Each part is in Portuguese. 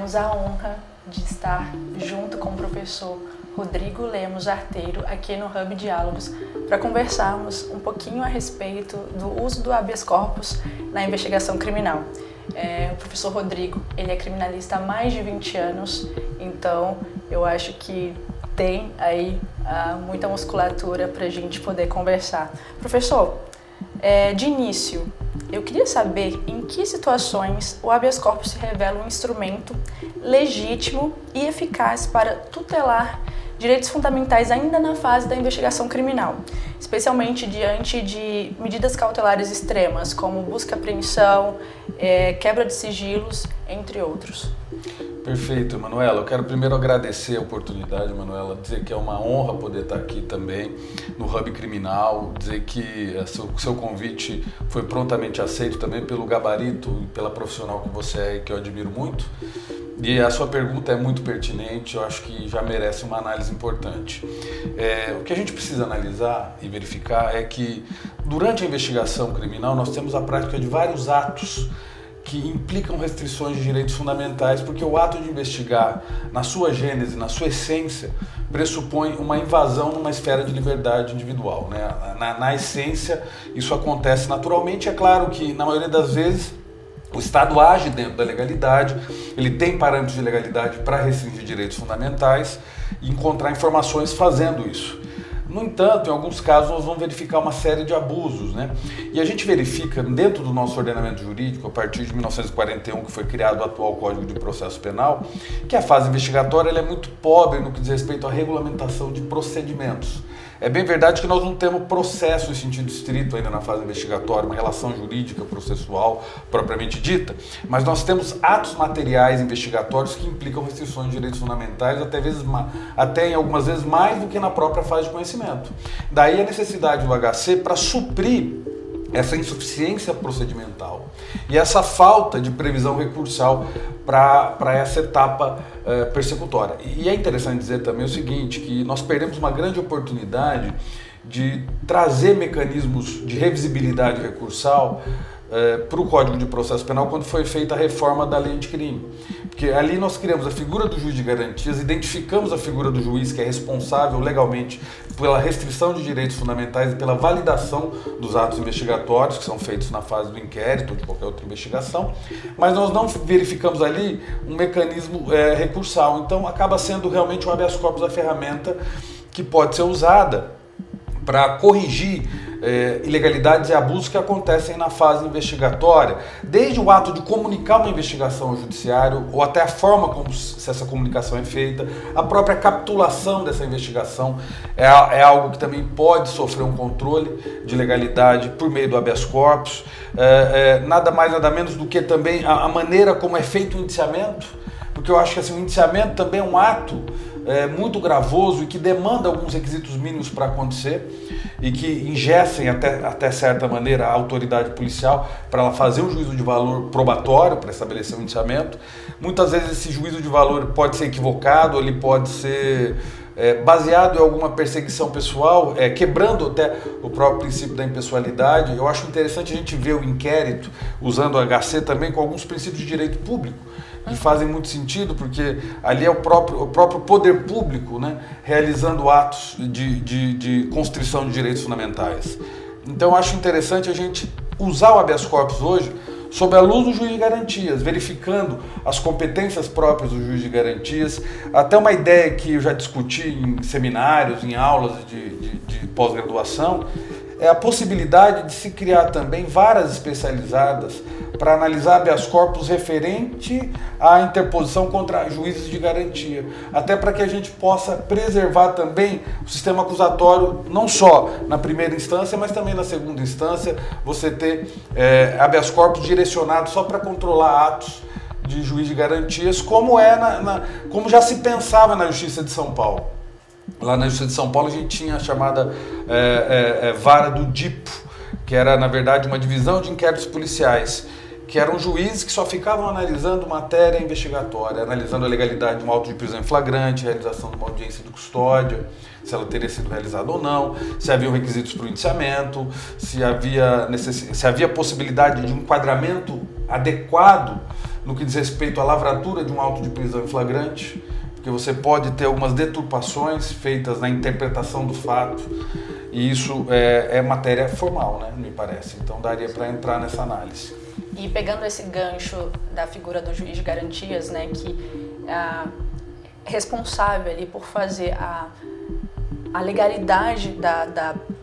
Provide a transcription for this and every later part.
temos a honra de estar junto com o professor Rodrigo Lemos Arteiro aqui no Hub Diálogos para conversarmos um pouquinho a respeito do uso do habeas corpus na investigação criminal. O professor Rodrigo, ele é criminalista há mais de 20 anos, então eu acho que tem aí muita musculatura para a gente poder conversar. Professor, de início, eu queria saber em que situações o habeas corpus se revela um instrumento legítimo e eficaz para tutelar direitos fundamentais ainda na fase da investigação criminal, especialmente diante de medidas cautelares extremas, como busca e apreensão, quebra de sigilos, entre outros. Perfeito, Manuela. Eu quero primeiro agradecer a oportunidade, Manuela, dizer que é uma honra poder estar aqui também no Hub Criminal, dizer que o seu convite foi prontamente aceito também pelo gabarito e pela profissional que você é, que eu admiro muito. E a sua pergunta é muito pertinente, eu acho que já merece uma análise importante. O que a gente precisa analisar e verificar é que durante a investigação criminal nós temos a prática de vários atos que implicam restrições de direitos fundamentais, porque o ato de investigar, na sua gênese, na sua essência, pressupõe uma invasão numa esfera de liberdade individual, né? Na essência, isso acontece naturalmente. É claro que, na maioria das vezes, o Estado age dentro da legalidade, ele tem parâmetros de legalidade para restringir direitos fundamentais e encontrar informações fazendo isso. No entanto, em alguns casos, nós vamos verificar uma série de abusos, né? E a gente verifica, dentro do nosso ordenamento jurídico, a partir de 1941, que foi criado o atual Código de Processo Penal, que a fase investigatória ela é muito pobre no que diz respeito à regulamentação de procedimentos. É bem verdade que nós não temos processo em sentido estrito ainda na fase investigatória, uma relação jurídica processual propriamente dita, mas nós temos atos materiais investigatórios que implicam restrições de direitos fundamentais, até em algumas vezes mais do que na própria fase de conhecimento. Daí a necessidade do HC para suprir essa insuficiência procedimental e essa falta de previsão recursal para essa etapa persecutória. E é interessante dizer também o seguinte, que nós perdemos uma grande oportunidade de trazer mecanismos de revisibilidade recursal para o Código de Processo Penal quando foi feita a reforma da lei anticrime. Porque ali nós criamos a figura do juiz de garantias, identificamos a figura do juiz que é responsável legalmente pela restrição de direitos fundamentais e pela validação dos atos investigatórios que são feitos na fase do inquérito ou de qualquer outra investigação, mas nós não verificamos ali um mecanismo recursal. Então acaba sendo realmente o habeas corpus a ferramenta que pode ser usada para corrigir ilegalidades e abusos que acontecem na fase investigatória, desde o ato de comunicar uma investigação ao judiciário, ou até a forma como se essa comunicação é feita, a própria capitulação dessa investigação é algo que também pode sofrer um controle de legalidade por meio do habeas corpus, nada mais nada menos do que também a maneira como é feito o indiciamento, porque eu acho que assim, o indiciamento também é um ato muito gravoso e que demanda alguns requisitos mínimos para acontecer e que engessem até certa maneira a autoridade policial para ela fazer um juízo de valor probatório para estabelecer um indiciamento. Muitas vezes esse juízo de valor pode ser equivocado, ele pode ser baseado em alguma perseguição pessoal, quebrando até o próprio princípio da impessoalidade. Eu acho interessante a gente ver o inquérito usando o HC também com alguns princípios de direito público que fazem muito sentido, porque ali é o próprio poder público, né, realizando atos de constrição de direitos fundamentais. Então eu acho interessante a gente usar o habeas corpus hoje sob a luz do juiz de garantias, verificando as competências próprias do juiz de garantias, até uma ideia que eu já discuti em seminários, em aulas de pós-graduação, é a possibilidade de se criar também varas especializadas para analisar habeas corpus referente à interposição contra juízes de garantia, até para que a gente possa preservar também o sistema acusatório, não só na primeira instância, mas também na segunda instância, você ter habeas corpus direcionado só para controlar atos de juiz de garantias, como como já se pensava na Justiça de São Paulo. Lá na Justiça de São Paulo a gente tinha a chamada vara do DIPO, que era na verdade uma divisão de inquéritos policiais, que eram juízes que só ficavam analisando matéria investigatória, analisando a legalidade de um auto de prisão em flagrante, realização de uma audiência de custódia, se ela teria sido realizada ou não, se havia requisitos para o indiciamento, se havia possibilidade de um enquadramento adequado no que diz respeito à lavratura de um auto de prisão em flagrante, porque você pode ter algumas deturpações feitas na interpretação do fato, e isso é matéria formal, né, me parece. Então daria para entrar nessa análise. E pegando esse gancho da figura do juiz de garantias, né, que é responsável ali por fazer a legalidade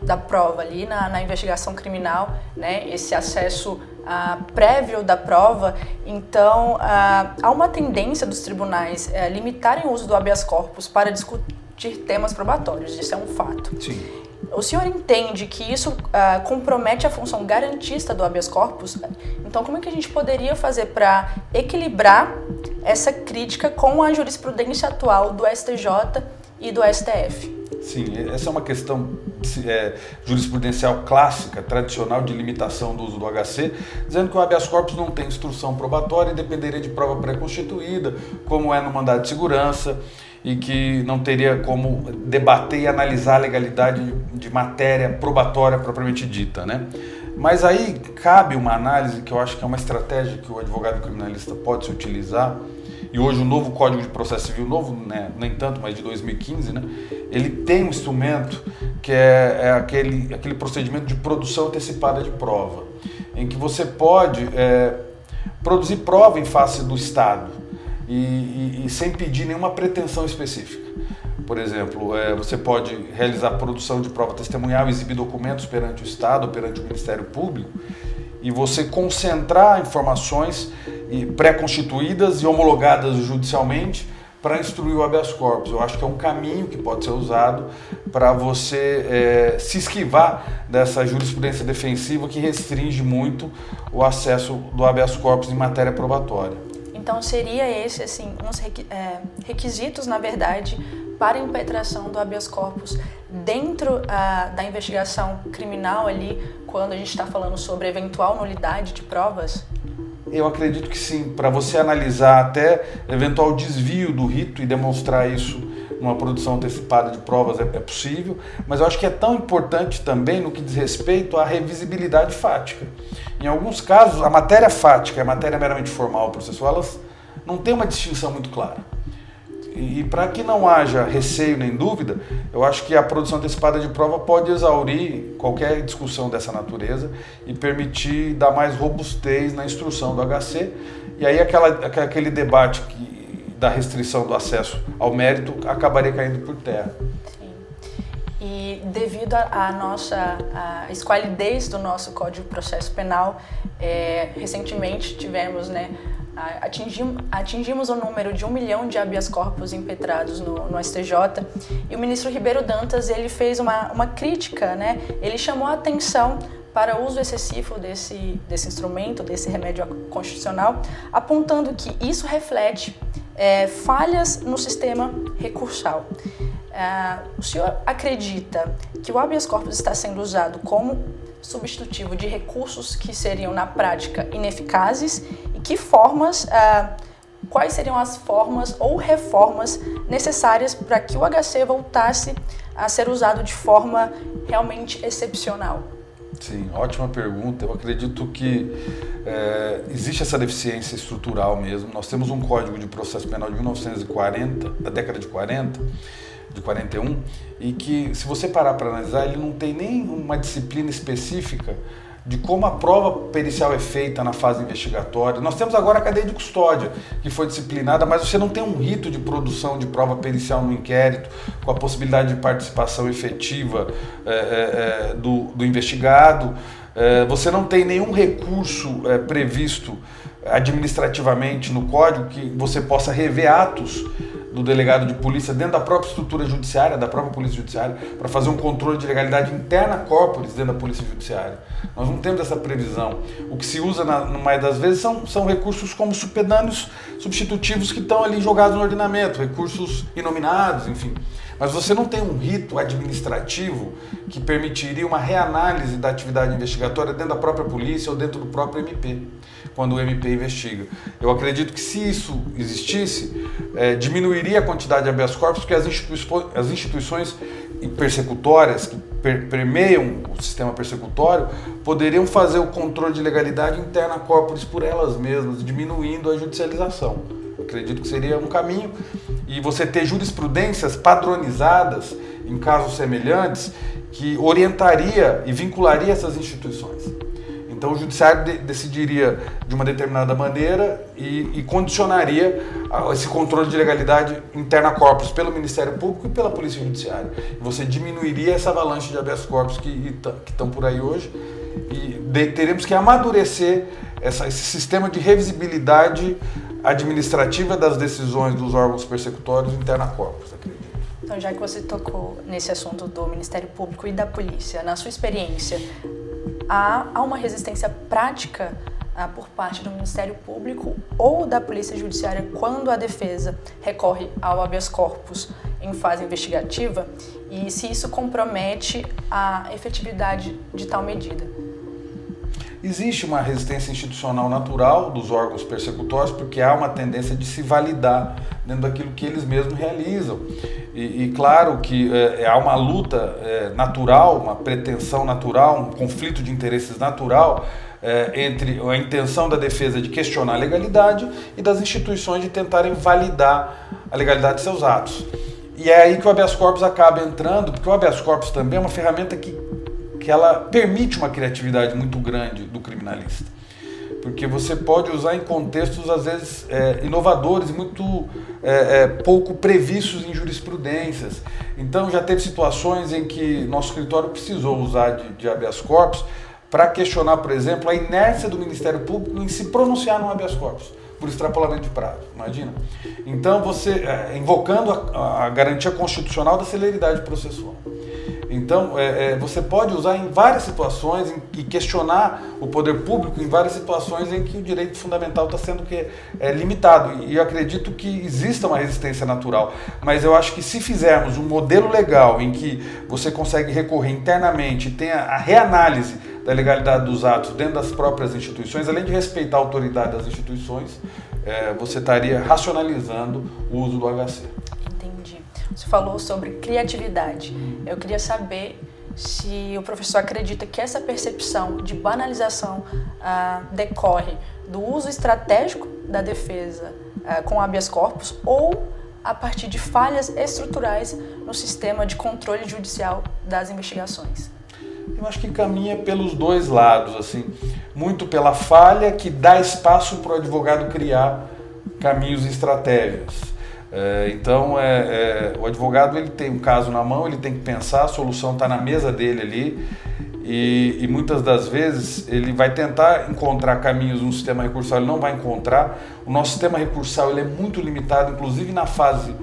da prova ali na investigação criminal, né, esse acesso prévio da prova, então há uma tendência dos tribunais limitarem o uso do habeas corpus para discutir temas probatórios, isso é um fato. Sim. O senhor entende que isso compromete a função garantista do habeas corpus? Então, como é que a gente poderia fazer para equilibrar essa crítica com a jurisprudência atual do STJ e do STF? Sim, essa é uma questão jurisprudencial clássica, tradicional, de limitação do uso do HC, dizendo que o habeas corpus não tem instrução probatória e dependeria de prova pré-constituída, como é no mandado de segurança, e que não teria como debater e analisar a legalidade de matéria probatória propriamente dita, né? Mas aí cabe uma análise que eu acho que é uma estratégia que o advogado criminalista pode se utilizar, e hoje o novo Código de Processo Civil, novo, né, nem tanto, mas de 2015, né, ele tem um instrumento que é aquele procedimento de produção antecipada de prova, em que você pode produzir prova em face do Estado, e sem pedir nenhuma pretensão específica. Por exemplo, você pode realizar produção de prova testemunhal, exibir documentos perante o Estado, perante o Ministério Público, e você concentrar informações pré-constituídas e homologadas judicialmente para instruir o habeas corpus. Eu acho que é um caminho que pode ser usado para você se esquivar dessa jurisprudência defensiva que restringe muito o acesso do habeas corpus em matéria probatória. Então seria esse assim uns requisitos, na verdade, para a impetração do habeas corpus dentro da investigação criminal ali, quando a gente está falando sobre eventual nulidade de provas? Eu acredito que sim, para você analisar até eventual desvio do rito e demonstrar isso numa produção antecipada de provas é possível, mas eu acho que é tão importante também no que diz respeito à revisibilidade fática. Em alguns casos, a matéria fática e a matéria meramente formal processual, elas não têm uma distinção muito clara. E para que não haja receio nem dúvida, eu acho que a produção antecipada de prova pode exaurir qualquer discussão dessa natureza e permitir dar mais robustez na instrução do HC, e aí aquele debate da restrição do acesso ao mérito acabaria caindo por terra. Sim. E devido à nossa esqualidez do nosso Código de Processo Penal, recentemente tivemos, né, atingimos o número de 1 milhão de habeas corpus impetrados no STJ, e o ministro Ribeiro Dantas ele fez uma crítica, né? Ele chamou a atenção para o uso excessivo desse instrumento, desse remédio constitucional, apontando que isso reflete falhas no sistema recursal. O senhor acredita que o habeas corpus está sendo usado como substitutivo de recursos que seriam, na prática, ineficazes, e que quais seriam as formas ou reformas necessárias para que o HC voltasse a ser usado de forma realmente excepcional? Sim, ótima pergunta. Eu acredito que existe essa deficiência estrutural mesmo. Nós temos um Código de Processo Penal de 1940, da década de 40, de 41, e que, se você parar para analisar, ele não tem nem uma disciplina específica de como a prova pericial é feita na fase investigatória. Nós temos agora a cadeia de custódia, que foi disciplinada, mas você não tem um rito de produção de prova pericial no inquérito, com a possibilidade de participação efetiva do investigado. Você não tem nenhum recurso previsto administrativamente no Código que você possa rever atos do delegado de polícia dentro da própria estrutura judiciária, da própria polícia judiciária, para fazer um controle de legalidade interna corporis dentro da polícia judiciária. Nós não temos essa previsão. O que se usa, na maioria das vezes, são recursos como supedâneos substitutivos que estão ali jogados no ordenamento, recursos inominados, enfim. Mas você não tem um rito administrativo que permitiria uma reanálise da atividade investigatória dentro da própria polícia ou dentro do próprio MP, quando o MP investiga. Eu acredito que, se isso existisse, diminuiria a quantidade de habeas corpus, porque as instituições persecutórias que permeiam o sistema persecutório poderiam fazer o controle de legalidade interna corporis por elas mesmas, diminuindo a judicialização. Eu acredito que seria um caminho, e você ter jurisprudências padronizadas em casos semelhantes que orientaria e vincularia essas instituições. Então o judiciário decidiria de uma determinada maneira e condicionaria esse controle de legalidade interna corpus pelo Ministério Público e pela Polícia Judiciária. Você diminuiria essa avalanche de habeas corpus que estão por aí hoje, e teremos que amadurecer esse sistema de revisibilidade administrativa das decisões dos órgãos persecutórios interna corpus, acredito. Então, já que você tocou nesse assunto do Ministério Público e da Polícia, na sua experiência, há uma resistência prática por parte do Ministério Público ou da Polícia Judiciária quando a defesa recorre ao habeas corpus em fase investigativa, e se isso compromete a efetividade de tal medida? Existe uma resistência institucional natural dos órgãos persecutórios, porque há uma tendência de se validar dentro daquilo que eles mesmos realizam. E claro que há uma luta natural, uma pretensão natural, um conflito de interesses natural entre a intenção da defesa de questionar a legalidade e das instituições de tentarem validar a legalidade de seus atos. E é aí que o habeas corpus acaba entrando, porque o habeas corpus também é uma ferramenta que ela permite uma criatividade muito grande do criminalista. Porque você pode usar em contextos, às vezes, inovadores e muito pouco previstos em jurisprudências. Então, já teve situações em que nosso escritório precisou usar de habeas corpus para questionar, por exemplo, a inércia do Ministério Público em se pronunciar no habeas corpus, por extrapolamento de prazo, imagina. Então, você, invocando a garantia constitucional da celeridade processual. Então, você pode usar em várias situações e questionar o poder público em várias situações em que o direito fundamental está sendo limitado. E eu acredito que exista uma resistência natural. Mas eu acho que se fizermos um modelo legal em que você consegue recorrer internamente e tenha a reanálise da legalidade dos atos dentro das próprias instituições, além de respeitar a autoridade das instituições, você estaria racionalizando o uso do HC. Você falou sobre criatividade. Eu queria saber se o professor acredita que essa percepção de banalização decorre do uso estratégico da defesa com habeas corpus ou a partir de falhas estruturais no sistema de controle judicial das investigações. Eu acho que caminha pelos dois lados, assim, muito pela falha que dá espaço para o advogado criar caminhos e estratégias. Então, o advogado ele tem um caso na mão, ele tem que pensar, a solução está na mesa dele ali, e muitas das vezes ele vai tentar encontrar caminhos no sistema recursal, ele não vai encontrar. O nosso sistema recursal ele é muito limitado, inclusive na fase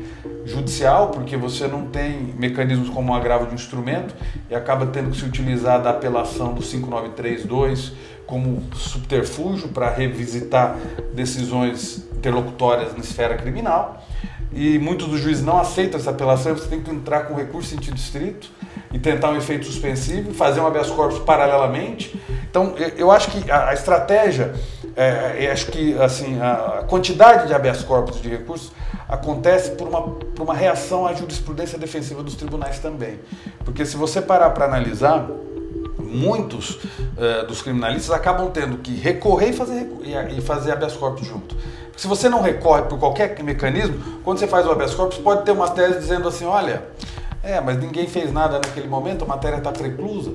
judicial, porque você não tem mecanismos como o agravo de instrumento e acaba tendo que se utilizar da apelação do 5932 como subterfúgio para revisitar decisões interlocutórias na esfera criminal. E muitos dos juízes não aceitam essa apelação, você tem que entrar com recurso em sentido estrito e tentar um efeito suspensivo, fazer um habeas corpus paralelamente. Então, eu acho que a estratégia, acho que assim, a quantidade de habeas corpus de recursos acontece por uma reação à jurisprudência defensiva dos tribunais também. Porque se você parar para analisar, muitos dos criminalistas acabam tendo que recorrer e fazer habeas corpus junto. Se você não recorre por qualquer mecanismo, quando você faz o habeas corpus, pode ter uma tese dizendo assim, olha, mas ninguém fez nada naquele momento, a matéria está preclusa.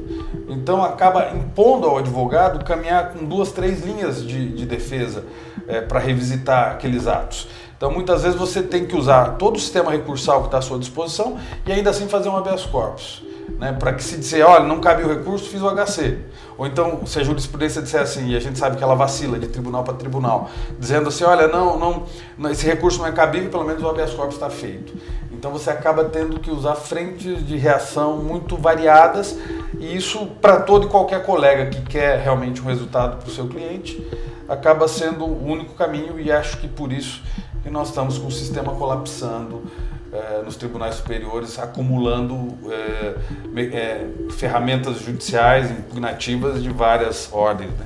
Então acaba impondo ao advogado caminhar com 2, 3 linhas de defesa para revisitar aqueles atos. Então muitas vezes você tem que usar todo o sistema recursal que está à sua disposição e ainda assim fazer um habeas corpus. Para que se disser, olha, não cabe o recurso, fiz o HC. Ou então, se a jurisprudência disser assim, e a gente sabe que ela vacila de tribunal para tribunal, dizendo assim, olha, não, esse recurso não é cabível, pelo menos o habeas corpus está feito. Então você acaba tendo que usar frentes de reação muito variadas, e isso para todo e qualquer colega que quer realmente um resultado para o seu cliente, acaba sendo o único caminho, e acho que por isso que nós estamos com o sistema colapsando nos tribunais superiores, acumulando ferramentas judiciais impugnativas de várias ordens. Né?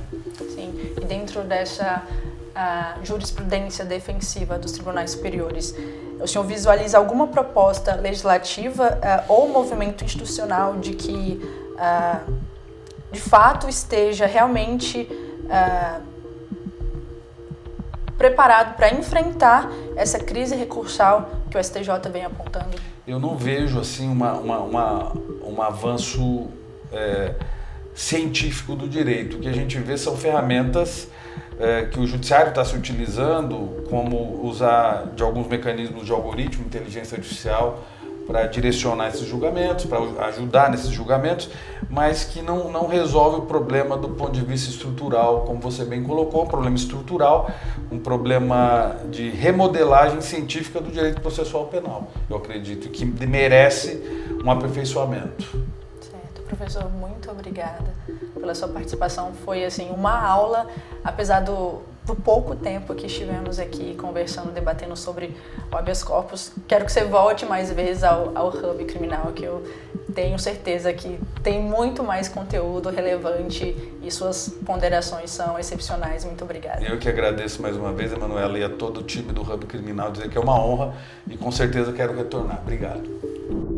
Sim, e dentro dessa a jurisprudência defensiva dos tribunais superiores, o senhor visualiza alguma proposta legislativa ou movimento institucional de que, de fato, esteja realmente preparado para enfrentar essa crise recursal que o STJ vem apontando? Eu não vejo assim um avanço científico do direito. O que a gente vê são ferramentas que o judiciário está se utilizando, como usar de alguns mecanismos de algoritmo, inteligência artificial, para direcionar esses julgamentos, para ajudar nesses julgamentos, mas que não resolve o problema do ponto de vista estrutural, como você bem colocou, um problema estrutural, um problema de remodelagem científica do direito processual penal. Eu acredito que merece um aperfeiçoamento. Certo, professor, muito obrigada pela sua participação. Foi assim uma aula, apesar do pouco tempo que estivemos aqui conversando, debatendo sobre o habeas corpus. Quero que você volte mais vezes ao Hub Criminal, que eu tenho certeza que tem muito mais conteúdo relevante e suas ponderações são excepcionais. Muito obrigada. Eu que agradeço mais uma vez, Emanuela, e a todo o time do Hub Criminal, dizer que é uma honra e com certeza quero retornar. Obrigado.